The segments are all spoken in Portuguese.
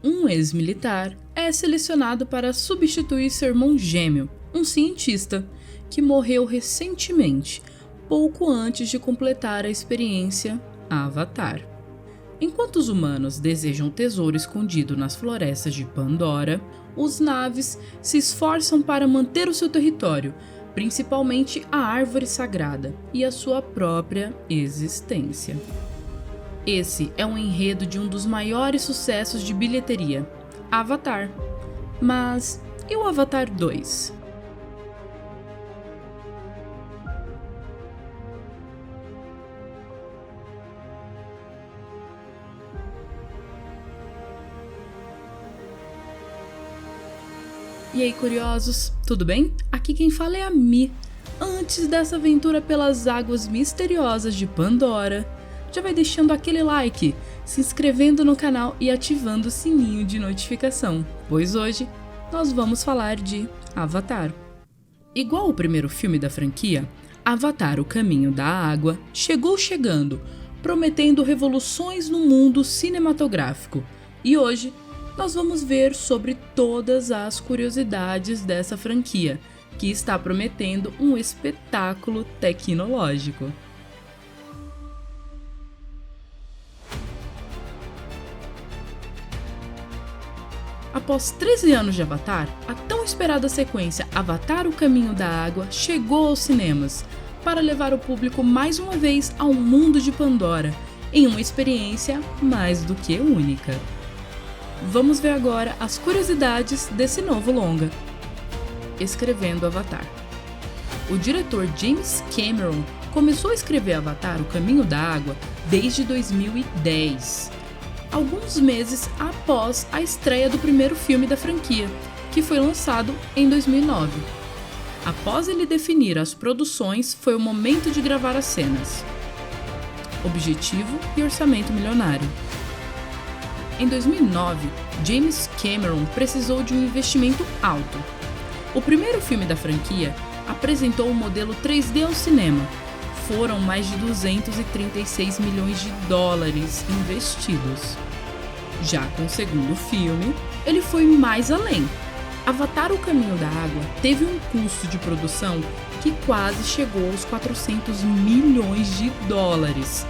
um ex-militar é selecionado para substituir seu irmão gêmeo, um cientista, que morreu recentemente, pouco antes de completar a experiência Avatar. Enquanto os humanos desejam o tesouro escondido nas florestas de Pandora, os Na'vis se esforçam para manter o seu território, principalmente a árvore sagrada e a sua própria existência. Esse é um enredo de um dos maiores sucessos de bilheteria, Avatar. Mas e o Avatar 2? E aí, curiosos, tudo bem? Aqui quem fala é a Mi. Antes dessa aventura pelas águas misteriosas de Pandora, já vai deixando aquele like, se inscrevendo no canal e ativando o sininho de notificação, pois hoje nós vamos falar de Avatar. Igual o primeiro filme da franquia, Avatar: O Caminho da Água chegou chegando, prometendo revoluções no mundo cinematográfico. E hoje nós vamos ver sobre todas as curiosidades dessa franquia, que está prometendo um espetáculo tecnológico. Após 13 anos de Avatar, a tão esperada sequência Avatar: O Caminho da Água chegou aos cinemas, para levar o público mais uma vez ao mundo de Pandora, em uma experiência mais do que única. Vamos ver agora as curiosidades desse novo longa. Escrevendo Avatar. O diretor James Cameron começou a escrever Avatar: O Caminho da Água desde 2010, alguns meses após a estreia do primeiro filme da franquia, que foi lançado em 2009. Após ele definir as produções, foi o momento de gravar as cenas. Objetivo e orçamento milionário. Em 2009, James Cameron precisou de um investimento alto. O primeiro filme da franquia apresentou o modelo 3D ao cinema. Foram mais de 236 milhões de dólares investidos. Já com o segundo filme, ele foi mais além. Avatar: O Caminho da Água teve um custo de produção que quase chegou aos 400 milhões de dólares.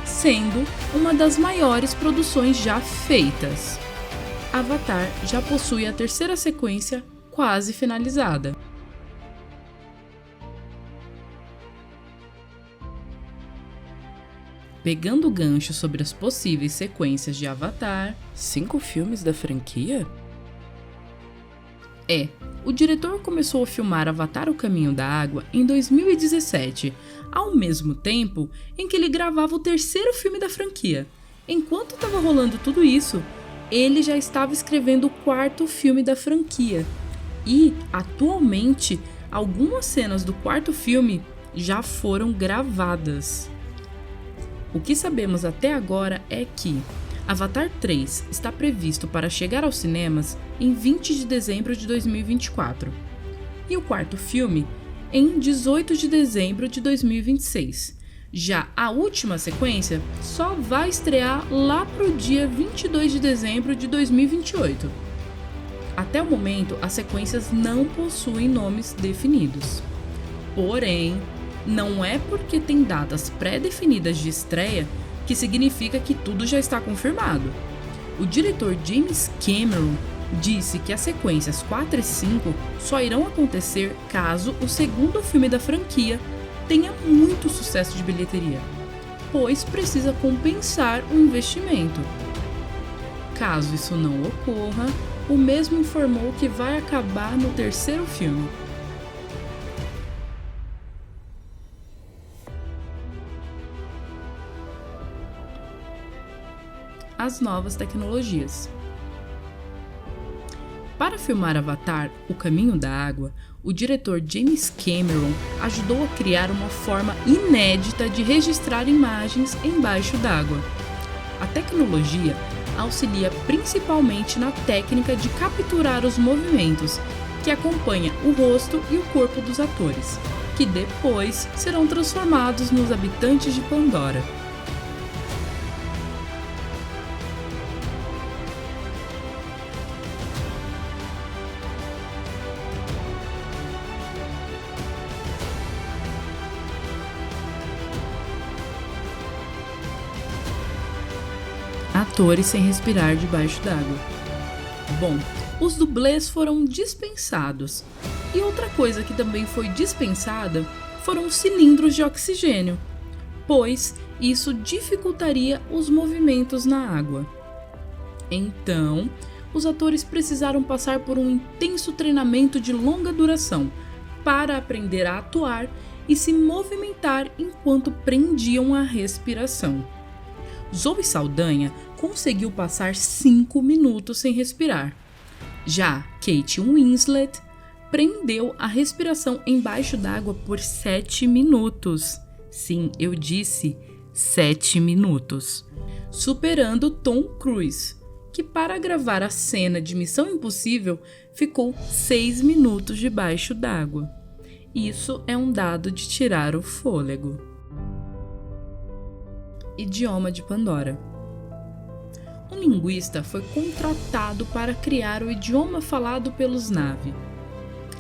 Sendo uma das maiores produções já feitas. Avatar já possui a terceira sequência quase finalizada. Pegando o gancho sobre as possíveis sequências de Avatar, 5 filmes da franquia? O diretor começou a filmar Avatar: O Caminho da Água em 2017, ao mesmo tempo em que ele gravava o terceiro filme da franquia. Enquanto estava rolando tudo isso, ele já estava escrevendo o quarto filme da franquia. E, atualmente, algumas cenas do quarto filme já foram gravadas. O que sabemos até agora é que Avatar 3 está previsto para chegar aos cinemas em 20 de dezembro de 2024 e o quarto filme em 18 de dezembro de 2026. Já a última sequência só vai estrear lá pro dia 22 de dezembro de 2028. Até o momento, as sequências não possuem nomes definidos. Porém, não é porque tem datas pré-definidas de estreia que significa que tudo já está confirmado. O diretor James Cameron disse que as sequências 4 e 5 só irão acontecer caso o segundo filme da franquia tenha muito sucesso de bilheteria, pois precisa compensar o investimento. Caso isso não ocorra, o mesmo informou que vai acabar no terceiro filme. As novas tecnologias. Para filmar Avatar: O Caminho da Água, o diretor James Cameron ajudou a criar uma forma inédita de registrar imagens embaixo d'água. A tecnologia auxilia principalmente na técnica de capturar os movimentos, que acompanha o rosto e o corpo dos atores, que depois serão transformados nos habitantes de Pandora. atores sem respirar debaixo d'água. Bom, os dublês foram dispensados. E outra coisa que também foi dispensada foram os cilindros de oxigênio, pois isso dificultaria os movimentos na água. Então, os atores precisaram passar por um intenso treinamento de longa duração para aprender a atuar e se movimentar enquanto prendiam a respiração. Zoe Saldanha conseguiu passar 5 minutos sem respirar. Já Kate Winslet prendeu a respiração embaixo d'água por 7 minutos. Sim, eu disse 7 minutos. Superando Tom Cruise, que para gravar a cena de Missão Impossível ficou 6 minutos debaixo d'água. Isso é um dado de tirar o fôlego. Idioma de Pandora. Um linguista foi contratado para criar o idioma falado pelos Na'vi.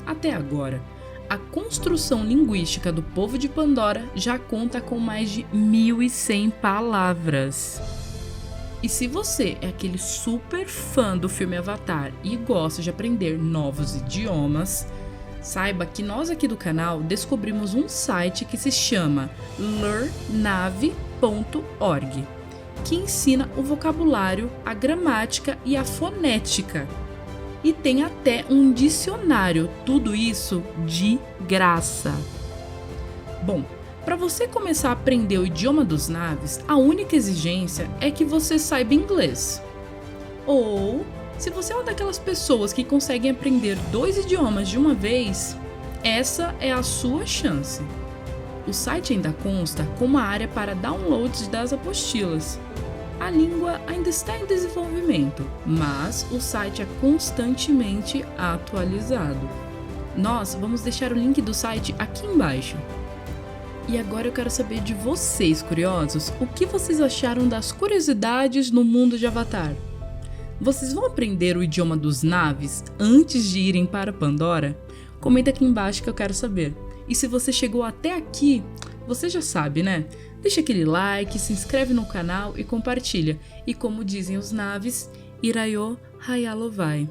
Até agora, a construção linguística do povo de Pandora já conta com mais de 1.100 palavras. E se você é aquele super fã do filme Avatar e gosta de aprender novos idiomas, saiba que nós aqui do canal descobrimos um site que se chama learnavy.org, que ensina o vocabulário, a gramática e a fonética. E tem até um dicionário, tudo isso de graça. Bom, para você começar a aprender o idioma dos Na'vis, a única exigência é que você saiba inglês. Ou, se você é uma daquelas pessoas que conseguem aprender 2 idiomas de uma vez, essa é a sua chance. O site ainda consta com uma área para downloads das apostilas. A língua ainda está em desenvolvimento, mas o site é constantemente atualizado. Nós vamos deixar o link do site aqui embaixo. E agora eu quero saber de vocês, curiosos, o que vocês acharam das curiosidades no mundo de Avatar? Vocês vão aprender o idioma dos Na'vis antes de irem para Pandora? Comenta aqui embaixo que eu quero saber. E se você chegou até aqui, você já sabe, né? Deixa aquele like, se inscreve no canal e compartilha. E como dizem os Na'vis, Irayo Hayalovai.